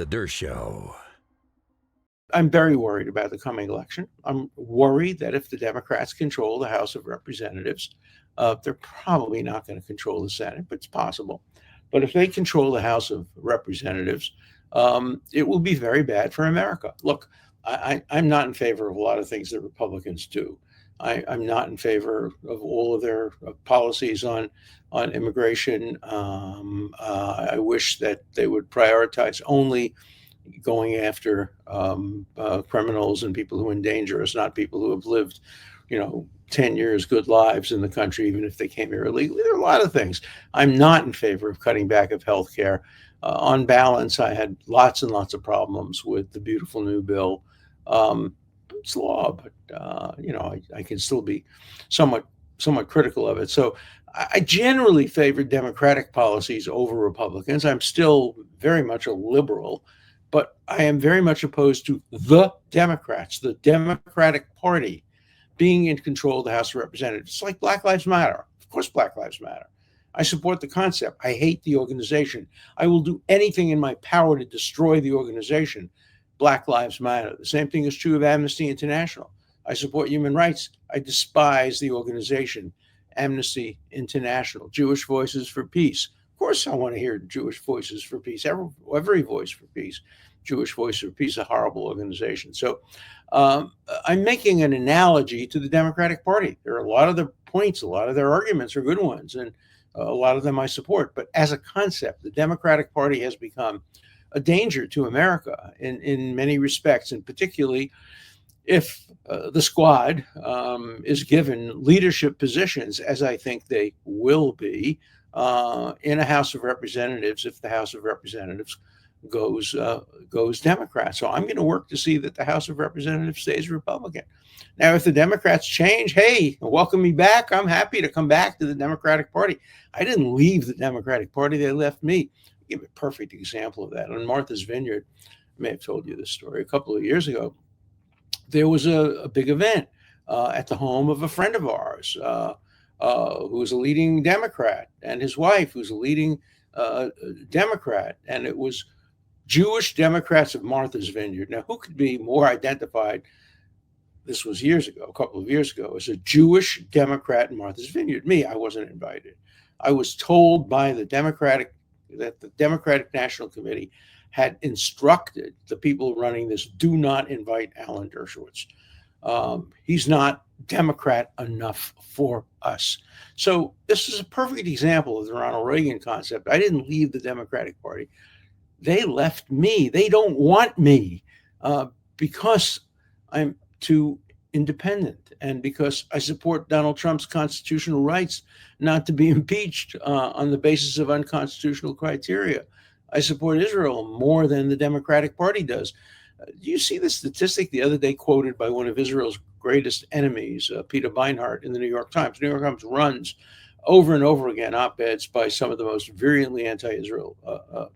The Dershow. I'm very worried about the coming election. I'm worried that if the Democrats control the House of Representatives, they're probably not going to control the Senate, but it's possible. But if they control the House of Representatives, it will be very bad for America. Look, I'm not in favor of a lot of things that Republicans do. I'm not in favor of all of their policies on immigration. I wish that they would prioritize only going after criminals and people who endanger us, not people who have lived, 10 years good lives in the country, even if they came here illegally. There are a lot of things. I'm not in favor of cutting back of health care. On balance, I had lots and lots of problems with the beautiful new bill. It's law, but I can still be somewhat critical of it. So I generally favor Democratic policies over Republicans. I'm still very much a liberal, but I am very much opposed to the Democrats, the Democratic Party, being in control of the House of Representatives. It's like Black Lives Matter. Of course, Black Lives Matter. I support the concept. I hate the organization. I will do anything in my power to destroy the organization. Black Lives Matter. The same thing is true of Amnesty International. I support human rights. I despise the organization, Amnesty International. Jewish Voices for Peace. Of course, I want to hear Jewish Voices for Peace, every voice for peace. Jewish Voice for Peace, a horrible organization. So I'm making an analogy to the Democratic Party. There are a lot of their points, a lot of their arguments are good ones, and a lot of them I support. But as a concept, the Democratic Party has become a danger to America in many respects, and particularly if the squad is given leadership positions, as I think they will be, in a House of Representatives, if the House of Representatives goes Democrat. So I'm going to work to see that the House of Representatives stays Republican. Now, if the Democrats change, hey, welcome me back. I'm happy to come back to the Democratic Party. I didn't leave the Democratic Party. They left me. I'll give a perfect example of that. On Martha's Vineyard, I may have told you this story a couple of years ago. There was a big event at the home of a friend of ours who was a leading Democrat, and his wife, who's a leading Democrat. And it was Jewish Democrats of Martha's Vineyard. Now, who could be more identified? This was years ago, a couple of years ago, as a Jewish Democrat in Martha's Vineyard. Me, I wasn't invited. I was told by the Democratic National Committee had instructed the people running this, do not invite Alan Dershowitz. He's not Democrat enough for us. So this is a perfect example of the Ronald Reagan concept. I didn't leave the Democratic Party. They left me. They don't want me because I'm too independent and because I support Donald Trump's constitutional rights not to be impeached on the basis of unconstitutional criteria. I support Israel more than the Democratic Party does. You see the statistic the other day quoted by one of Israel's greatest enemies, Peter Beinart, in the New York Times. New York Times runs over and over again op-eds by some of the most virulently anti-Israel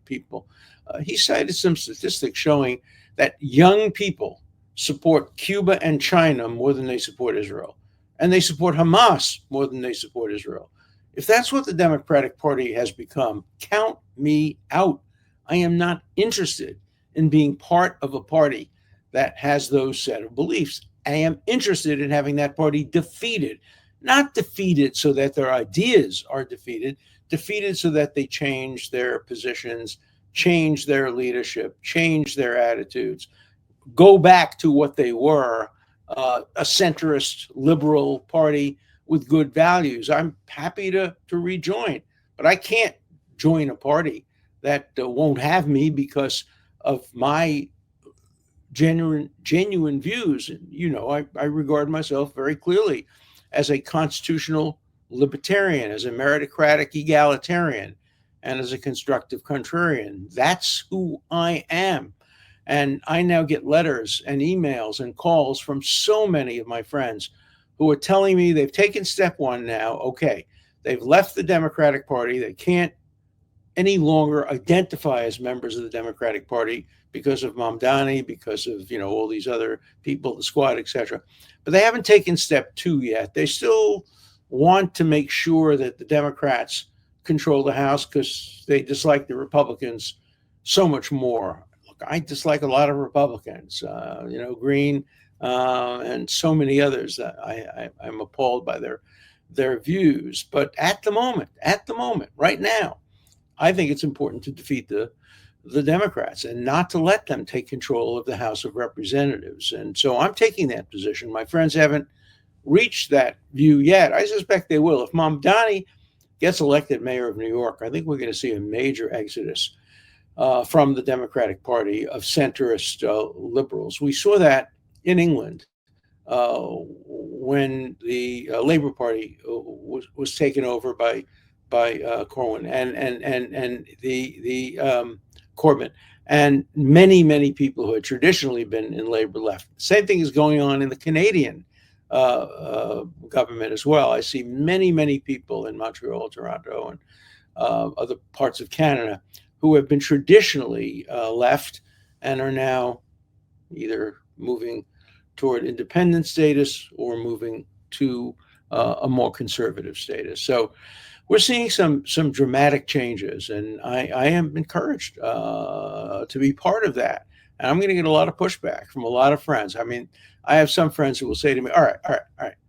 people. He cited some statistics showing that young people support Cuba and China more than they support Israel. And they support Hamas more than they support Israel. If that's what the Democratic Party has become, count me out. I am not interested in being part of a party that has those set of beliefs. I am interested in having that party defeated, not defeated so that their ideas are defeated so that they change their positions, change their leadership, change their attitudes, go back to what they were, a centrist liberal party with good values. I'm happy to rejoin, but I can't join a party that won't have me because of my genuine views. And, I regard myself very clearly as a constitutional libertarian, as a meritocratic egalitarian, and as a constructive contrarian. That's who I am. And I now get letters and emails and calls from so many of my friends who are telling me they've taken step one now. Okay, they've left the Democratic Party. They can't any longer identify as members of the Democratic Party because of Mamdani, because of, all these other people, the squad, etc. But they haven't taken step two yet. They still want to make sure that the Democrats control the House because they dislike the Republicans so much more. look, I dislike a lot of Republicans, Green, and so many others. I'm appalled by their views. But at the moment, right now, I think it's important to defeat the Democrats and not to let them take control of the House of Representatives. And so I'm taking that position. My friends haven't reached that view yet. I suspect they will. If Mamdani gets elected mayor of New York, I think we're going to see a major exodus from the Democratic Party of centrist liberals. We saw that in England when the Labour Party was taken over by Corwin and the Corbyn, and many people who had traditionally been in Labour left. Same thing is going on in the Canadian government as well. I see many people in Montreal, Toronto, and other parts of Canada who have been traditionally left and are now either moving toward independent status or moving to a more conservative status. So we're seeing some dramatic changes, and I am encouraged to be part of that. And I'm going to get a lot of pushback from a lot of friends. I mean, I have some friends who will say to me, all right.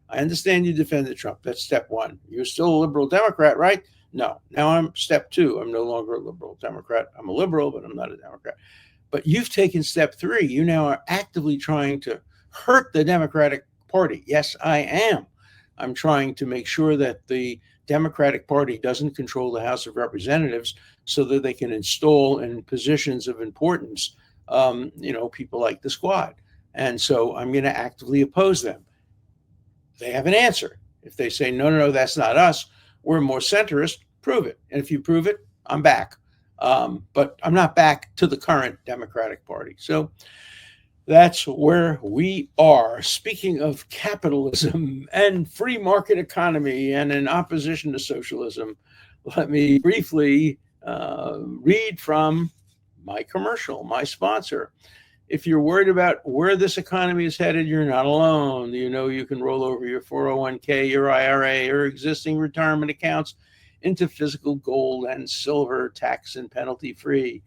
I understand you defended Trump. That's step one. You're still a liberal Democrat, right? No. Now I'm step two. I'm no longer a liberal Democrat. I'm a liberal, but I'm not a Democrat. But you've taken step three. You now are actively trying to hurt the Democratic Party. Yes, I am. I'm trying to make sure that the Democratic Party doesn't control the House of Representatives so that they can install in positions of importance, people like the Squad. And so I'm going to actively oppose them. They have an answer. If they say, no, that's not us, we're more centrist, prove it. And if you prove it, I'm back. But I'm not back to the current Democratic Party. So that's where we are. Speaking of capitalism and free market economy and in opposition to socialism, let me briefly read from my commercial, my sponsor. If you're worried about where this economy is headed, you're not alone. You can roll over your 401k, your IRA, or existing retirement accounts into physical gold and silver, tax and penalty free.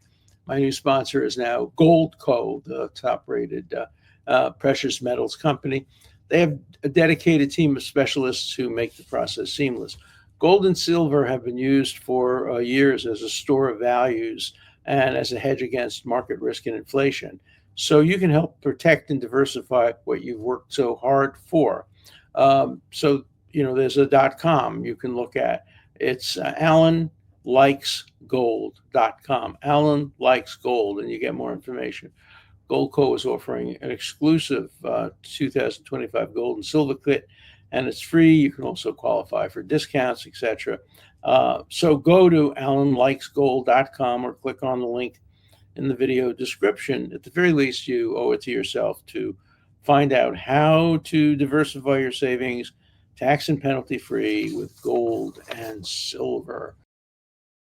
My new sponsor is now Goldco, the top-rated precious metals company. They have a dedicated team of specialists who make the process seamless. Gold and silver have been used for years as a store of values and as a hedge against market risk and inflation. So you can help protect and diversify what you've worked so hard for. There's a .com you can look at. It's AlanLikesGold.com. Alan Likes Gold, and you get more information. Goldco is offering an exclusive 2025 gold and silver kit, and it's free. You can also qualify for discounts, etc. So go to AlanLikesGold.com or click on the link in the video description. At the very least, you owe it to yourself to find out how to diversify your savings tax and penalty free with gold and silver.